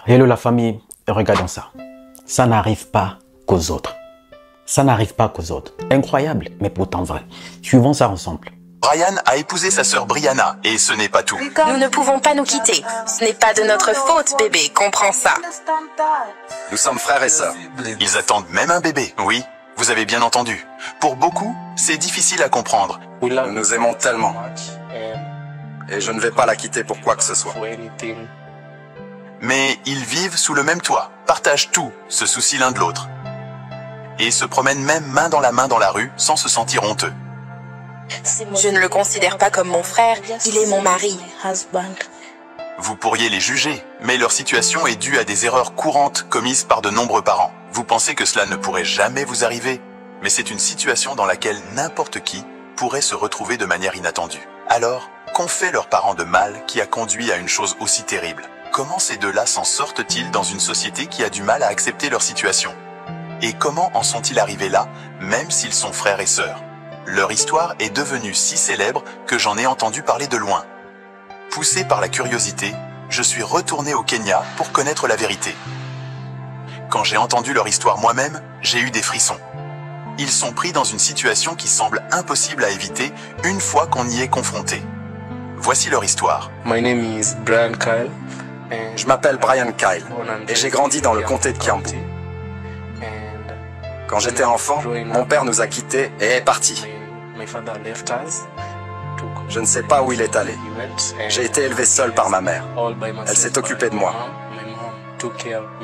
Hello la famille, regardons ça. Ça n'arrive pas qu'aux autres. Ça n'arrive pas qu'aux autres. Incroyable, mais pourtant vrai. Suivons ça ensemble. Brian a épousé sa sœur Brianna et ce n'est pas tout. Nous ne pouvons pas nous quitter. Ce n'est pas de notre faute, bébé, comprends ça. Nous sommes frères et sœurs. Ils attendent même un bébé, oui, vous avez bien entendu. Pour beaucoup, c'est difficile à comprendre. Nous nous aimons tellement. Et je ne vais pas la quitter pour quoi que ce soit. Mais ils vivent sous le même toit, partagent tout, se soucient l'un de l'autre. Et se promènent même main dans la rue sans se sentir honteux. Je ne le considère pas comme mon frère, il est mon mari. Vous pourriez les juger, mais leur situation est due à des erreurs courantes commises par de nombreux parents. Vous pensez que cela ne pourrait jamais vous arriver, mais c'est une situation dans laquelle n'importe qui pourrait se retrouver de manière inattendue. Alors, qu'ont fait leurs parents de mal qui a conduit à une chose aussi terrible? Comment ces deux-là s'en sortent-ils dans une société qui a du mal à accepter leur situation? Et comment en sont-ils arrivés là, même s'ils sont frères et sœurs? Leur histoire est devenue si célèbre que j'en ai entendu parler de loin. Poussé par la curiosité, je suis retourné au Kenya pour connaître la vérité. Quand j'ai entendu leur histoire moi-même, j'ai eu des frissons. Ils sont pris dans une situation qui semble impossible à éviter une fois qu'on y est confronté. Voici leur histoire. My name is Brian Kyle. Je m'appelle Brian Kyle et j'ai grandi dans le comté de Kiambu. Quand j'étais enfant, mon père nous a quittés et est parti. Je ne sais pas où il est allé. J'ai été élevé seul par ma mère. Elle s'est occupée de moi.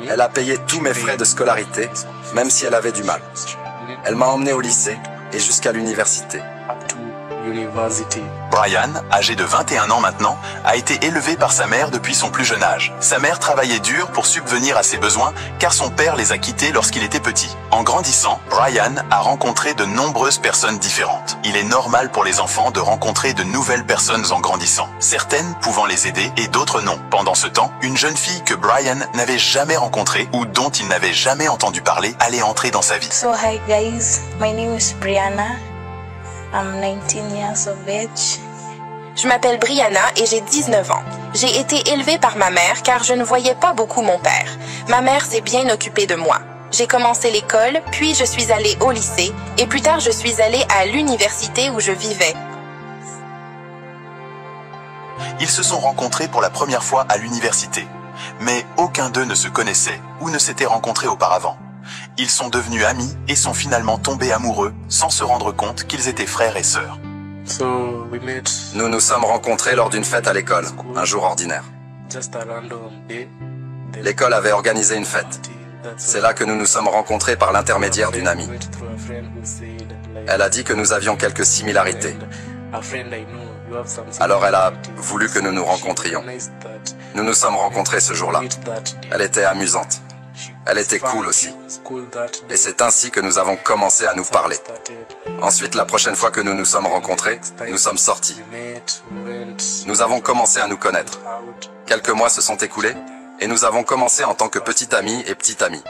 Elle a payé tous mes frais de scolarité, même si elle avait du mal. Elle m'a emmené au lycée et jusqu'à l'université. Brian, âgé de 21 ans maintenant, a été élevé par sa mère depuis son plus jeune âge. Sa mère travaillait dur pour subvenir à ses besoins car son père les a quittés lorsqu'il était petit. En grandissant, Brian a rencontré de nombreuses personnes différentes. Il est normal pour les enfants de rencontrer de nouvelles personnes en grandissant, certaines pouvant les aider et d'autres non. Pendant ce temps, une jeune fille que Brian n'avait jamais rencontrée ou dont il n'avait jamais entendu parler allait entrer dans sa vie. So hi guys, my name is Brianna. I'm 19 years of age. Je m'appelle Brianna et j'ai 19 ans. J'ai été élevée par ma mère car je ne voyais pas beaucoup mon père. Ma mère s'est bien occupée de moi. J'ai commencé l'école, puis je suis allée au lycée, et plus tard je suis allée à l'université où je vivais. Ils se sont rencontrés pour la première fois à l'université, mais aucun d'eux ne se connaissait ou ne s'était rencontré auparavant. Ils sont devenus amis et sont finalement tombés amoureux sans se rendre compte qu'ils étaient frères et sœurs. Nous nous sommes rencontrés lors d'une fête à l'école, un jour ordinaire. L'école avait organisé une fête. C'est là que nous nous sommes rencontrés par l'intermédiaire d'une amie. Elle a dit que nous avions quelques similarités. Alors elle a voulu que nous nous rencontrions. Nous nous sommes rencontrés ce jour-là. Elle était amusante. Elle était cool aussi. Et c'est ainsi que nous avons commencé à nous parler. Ensuite, la prochaine fois que nous nous sommes rencontrés, nous sommes sortis. Nous avons commencé à nous connaître. Quelques mois se sont écoulés et nous avons commencé en tant que petit ami et petite amie.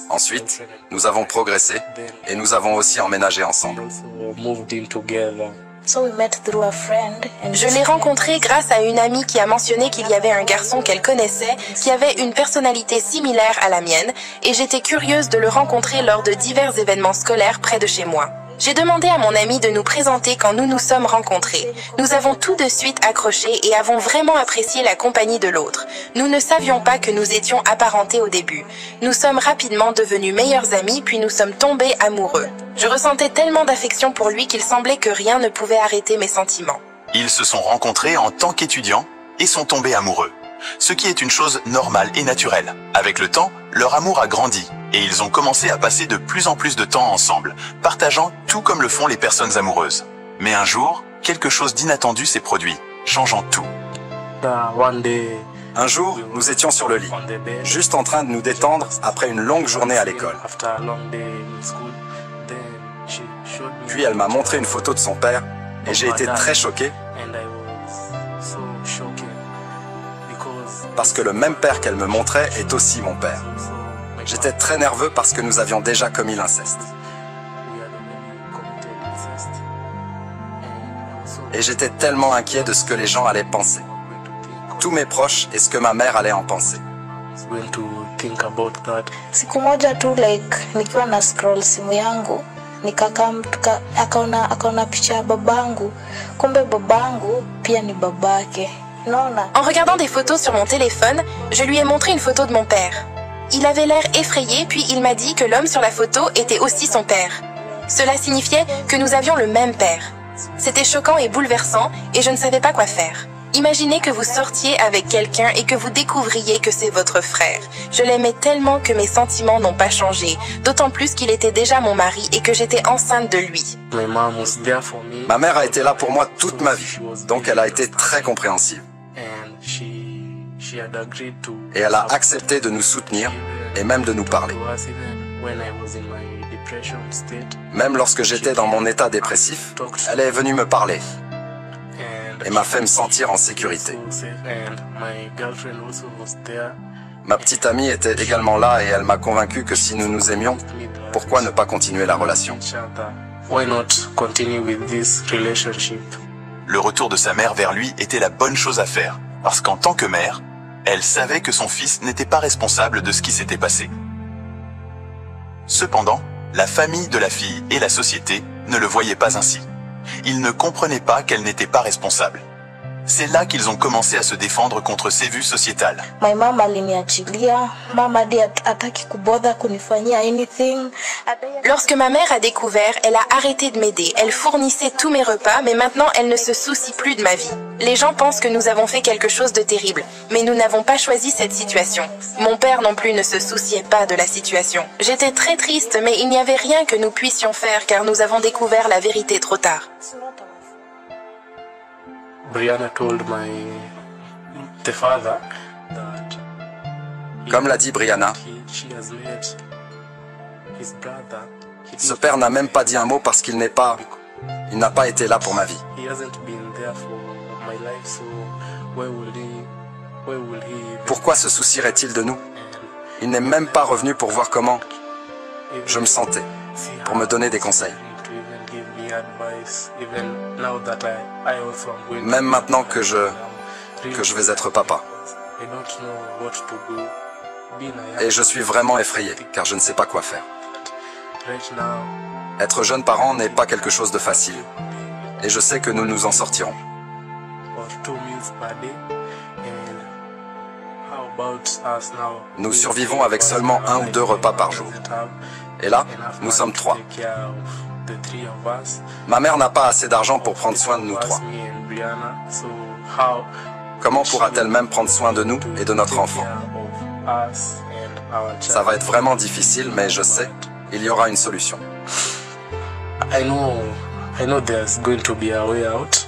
Ensuite, nous avons progressé et nous avons aussi emménagé ensemble. So we met through a friend and Je l'ai rencontré grâce à une amie qui a mentionné qu'il y avait un garçon qu'elle connaissait qui avait une personnalité similaire à la mienne et j'étais curieuse de le rencontrer lors de divers événements scolaires près de chez moi. J'ai demandé à mon ami de nous présenter quand nous nous sommes rencontrés. Nous avons tout de suite accroché et avons vraiment apprécié la compagnie de l'autre. Nous ne savions pas que nous étions apparentés au début. Nous sommes rapidement devenus meilleurs amis puis nous sommes tombés amoureux. Je ressentais tellement d'affection pour lui qu'il semblait que rien ne pouvait arrêter mes sentiments. Ils se sont rencontrés en tant qu'étudiants et sont tombés amoureux, ce qui est une chose normale et naturelle. Avec le temps, leur amour a grandi et ils ont commencé à passer de plus en plus de temps ensemble, partageant tout comme le font les personnes amoureuses. Mais un jour, quelque chose d'inattendu s'est produit, changeant tout. Un jour, nous étions sur le lit, juste en train de nous détendre après une longue journée à l'école. Puis elle m'a montré une photo de son père et j'ai été très choqué parce que le même père qu'elle me montrait est aussi mon père. J'étais très nerveux parce que nous avions déjà commis l'inceste. Et j'étais tellement inquiet de ce que les gens allaient penser. Tous mes proches et ce que ma mère allait en penser. going to think about that. Siku moja tu like nikiwa na scroll simu yangu nikakaa akaona picha ya babangu, kumbe babangu pia ni babake. Unaona? En regardant des photos sur mon téléphone, je lui ai montré une photo de mon père. Il avait l'air effrayé, puis il m'a dit que l'homme sur la photo était aussi son père. Cela signifiait que nous avions le même père. C'était choquant et bouleversant, et je ne savais pas quoi faire. Imaginez que vous sortiez avec quelqu'un et que vous découvriez que c'est votre frère. Je l'aimais tellement que mes sentiments n'ont pas changé, d'autant plus qu'il était déjà mon mari et que j'étais enceinte de lui. My mom was there for me. Ma mère a été là pour moi toute ma vie, donc elle a été très compréhensive. And she had agreed to. Et elle a accepté de nous soutenir et même de nous parler. To us even when I was in my depression state. Même lorsque j'étais dans mon état dépressif, elle est venue me parler et m'a fait me sentir en sécurité. And my girlfriend also was there. Ma petite amie était également là et elle m'a convaincu que si nous nous aimions, pourquoi ne pas continuer la relation? Why not continue with this relationship? Le retour de sa mère vers lui était la bonne chose à faire, parce qu'en tant que mère, elle savait que son fils n'était pas responsable de ce qui s'était passé. Cependant, la famille de la fille et la société ne le voyaient pas ainsi. Ils ne comprenaient pas qu'elle n'était pas responsable. C'est là qu'ils ont commencé à se défendre contre ces vues sociétales. My mom aliniachilia, mama hadi hataki kubother kunifanyia anything. Lorsque ma mère a découvert, elle a arrêté de m'aider. Elle fournissait tous mes repas, mais maintenant elle ne se soucie plus de ma vie. Les gens pensent que nous avons fait quelque chose de terrible, mais nous n'avons pas choisi cette situation. Mon père non plus ne se souciait pas de la situation. J'étais très triste, mais il n'y avait rien que nous puissions faire car nous avons découvert la vérité trop tard. Brianna told the father that Comme l'a dit Brianna, she has met his brother. ce père n'a même pas dit un mot parce qu'il n'a pas été là pour ma vie. He hasn't been there for my life, so why will he Pourquoi se soucierait-il de nous? Il n'est même pas revenu pour voir comment je me sentais, pour me donner des conseils. Même maintenant que je vais être papa. Et je suis vraiment effrayé, car je ne sais pas quoi faire. Être jeune parent n'est pas quelque chose de facile. Et je sais que nous nous en sortirons. Nous survivons avec seulement 1 ou 2 repas par jour. Et là, nous sommes 3. Ma mère n'a pas assez d'argent pour prendre soin de nous 3. Comment pourra-t-elle même prendre soin de nous et de notre enfant? Ça va être vraiment difficile, mais je sais, il y aura une solution. I know there's going to be a way out.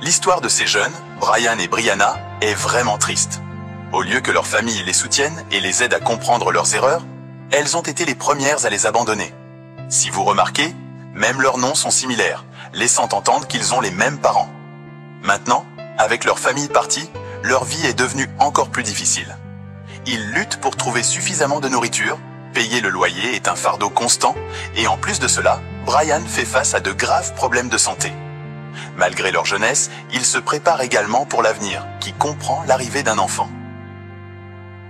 L'histoire de ces jeunes, Brian et Brianna, est vraiment triste. Au lieu que leur famille les soutienne et les aide à comprendre leurs erreurs, elles ont été les premières à les abandonner. Si vous remarquez, même leurs noms sont similaires, laissant entendre qu'ils ont les mêmes parents. Maintenant, avec leur famille partie, leur vie est devenue encore plus difficile. Ils luttent pour trouver suffisamment de nourriture, payer le loyer est un fardeau constant, et en plus de cela, Brian fait face à de graves problèmes de santé. Malgré leur jeunesse, ils se préparent également pour l'avenir, qui comprend l'arrivée d'un enfant.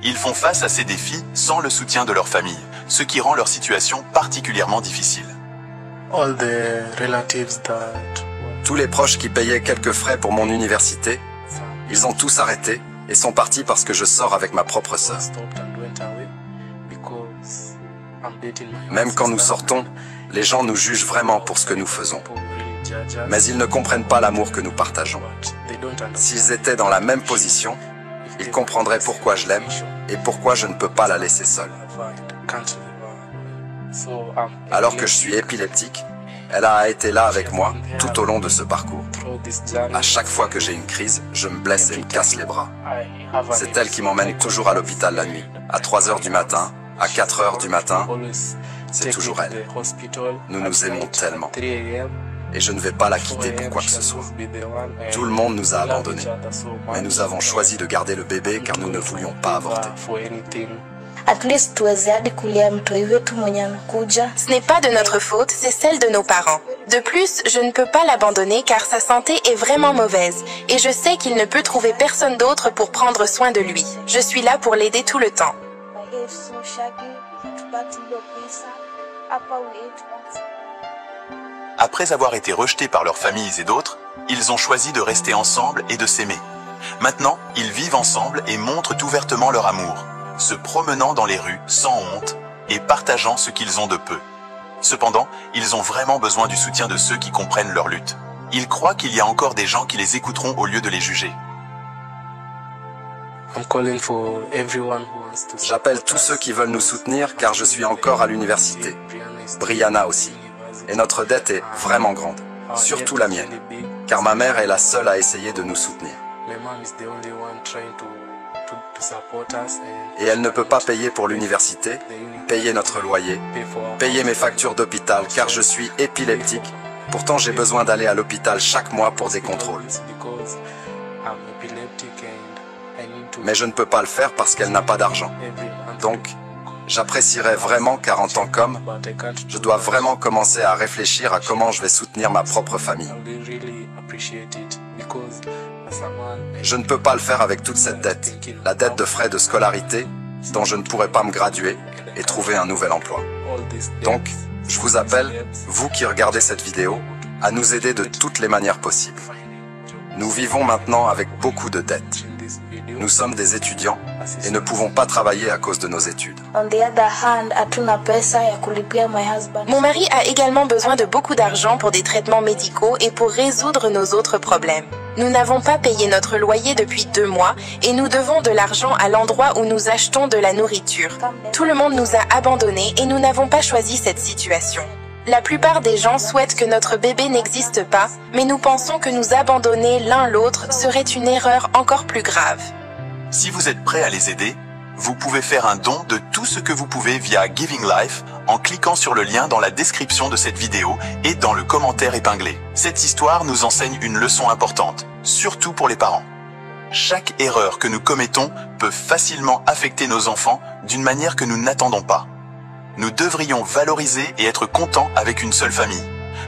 Ils font face à ces défis sans le soutien de leur famille, ce qui rend leur situation particulièrement difficile. All the relatives that Tous les proches qui payaient quelques frais pour mon université, ils ont tous arrêté et sont partis parce que je sors avec ma propre sœur. stopped and went away because I'm dating my Même quand nous sister. sortons, les gens nous jugent vraiment pour ce que nous faisons. People really judge us, Mais ils ne comprennent pas l'amour que nous partageons. but they don't understand. S'ils étaient dans la même position, ils comprendraient pourquoi je l'aime et pourquoi je ne peux pas la laisser seule. Alors que je suis épileptique, elle a été là avec moi tout au long de ce parcours. À chaque fois que j'ai une crise, je me blesse et me casse les bras. C'est elle qui m'emmène toujours à l'hôpital la nuit, à 3 heures du matin, à 4 heures du matin. C'est toujours elle. Nous nous aimons tellement. Et je ne vais pas la quitter pour quoi que ce soit. Tout le monde nous a abandonnés. Mais nous avons choisi de garder le bébé car nous ne voulions pas avorter. at least tuweze hadi kulia mtoi wetu mwenye amekuja. Ce n'est pas de notre faute, c'est celle de nos parents. De plus, je ne peux pas l'abandonner car sa santé est vraiment mauvaise et je sais qu'il ne peut trouver personne d'autre pour prendre soin de lui. Je suis là pour l'aider tout le temps. Après avoir été rejetés par leurs familles et d'autres, ils ont choisi de rester ensemble et de s'aimer. Maintenant, ils vivent ensemble et montrent ouvertement leur amour, se promenant dans les rues sans honte et partageant ce qu'ils ont de peu. Cependant, ils ont vraiment besoin du soutien de ceux qui comprennent leur lutte. Ils croient qu'il y a encore des gens qui les écouteront au lieu de les juger. J'appelle tous ceux qui veulent nous soutenir car je suis encore à l'université. Brianna aussi. Et notre dette est vraiment grande, surtout la mienne, car ma mère est la seule à essayer de nous soutenir. Et elle ne peut pas payer pour l'université, payer notre loyer, payer mes factures d'hôpital car je suis épileptique. Pourtant j'ai besoin d'aller à l'hôpital chaque mois pour des contrôles. Mais je ne peux pas le faire parce qu'elle n'a pas d'argent. Donc, j'apprécierais vraiment car en tant qu'homme, je dois vraiment commencer à réfléchir à comment je vais soutenir ma propre famille. Je ne peux pas le faire avec toute cette dette, la dette de frais de scolarité, dont je ne pourrai pas me graduer et trouver un nouvel emploi. Donc, je vous appelle, vous qui regardez cette vidéo, à nous aider de toutes les manières possibles. Nous vivons maintenant avec beaucoup de dettes. Nous sommes des étudiants et ne pouvons pas travailler à cause de nos études. Mon mari a également besoin de beaucoup d'argent pour des traitements médicaux et pour résoudre nos autres problèmes. Nous n'avons pas payé notre loyer depuis 2 mois et nous devons de l'argent à l'endroit où nous achetons de la nourriture. Tout le monde nous a abandonnés et nous n'avons pas choisi cette situation. La plupart des gens souhaitent que notre bébé n'existe pas, mais nous pensons que nous abandonner l'un l'autre serait une erreur encore plus grave. Si vous êtes prêt à les aider, vous pouvez faire un don de tout ce que vous pouvez via Giving Life en cliquant sur le lien dans la description de cette vidéo et dans le commentaire épinglé. Cette histoire nous enseigne une leçon importante, surtout pour les parents. Chaque erreur que nous commettons peut facilement affecter nos enfants d'une manière que nous n'attendons pas. Nous devrions valoriser et être contents avec une seule famille.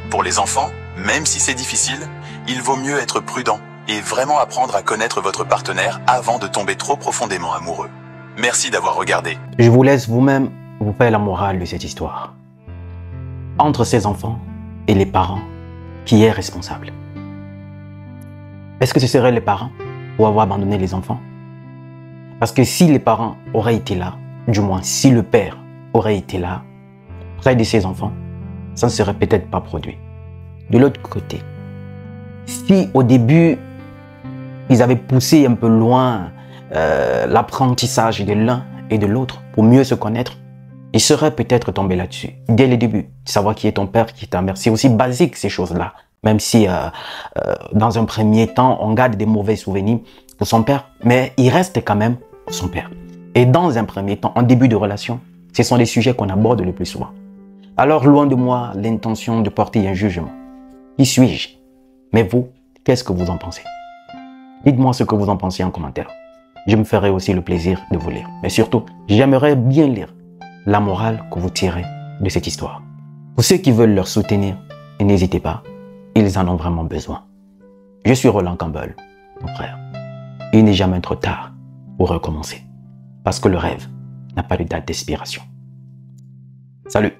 Pour les enfants, même si c'est difficile, il vaut mieux être prudent et vraiment apprendre à connaître votre partenaire avant de tomber trop profondément amoureux. Merci d'avoir regardé. Je vous laisse vous-même vous faire la morale de cette histoire. Entre ces enfants et les parents, qui est responsable? Est-ce que ce seraient les parents pour avoir abandonné les enfants? Parce que si les parents auraient été là, du moins si le père aurait été là, près de ses enfants, ça ne serait peut-être pas produit. De l'autre côté, si au début, ils avaient poussé un peu loin l'apprentissage de l'un et de l'autre pour mieux se connaître, ils seraient peut-être tombés là-dessus. Dès le début, savoir qui est ton père, qui est ta mère, c'est aussi basique ces choses-là. Même si dans un premier temps, on garde des mauvais souvenirs pour son père, mais il reste quand même son père. Et dans un premier temps, en début de relation, ce sont les sujets qu'on aborde le plus souvent. Alors, loin de moi l'intention de porter un jugement. Qui suis-je? Mais vous, qu'est-ce que vous en pensez? Dites-moi ce que vous en pensez en commentaire. Je me ferai aussi le plaisir de vous lire. Mais surtout, j'aimerais bien lire la morale que vous tirez de cette histoire. Pour ceux qui veulent leur soutenir, n'hésitez pas, ils en ont vraiment besoin. Je suis Roland Campbell, mon frère. Il n'est jamais trop tard pour recommencer. Parce que le rêve n'a pas de date d'expiration. Salut!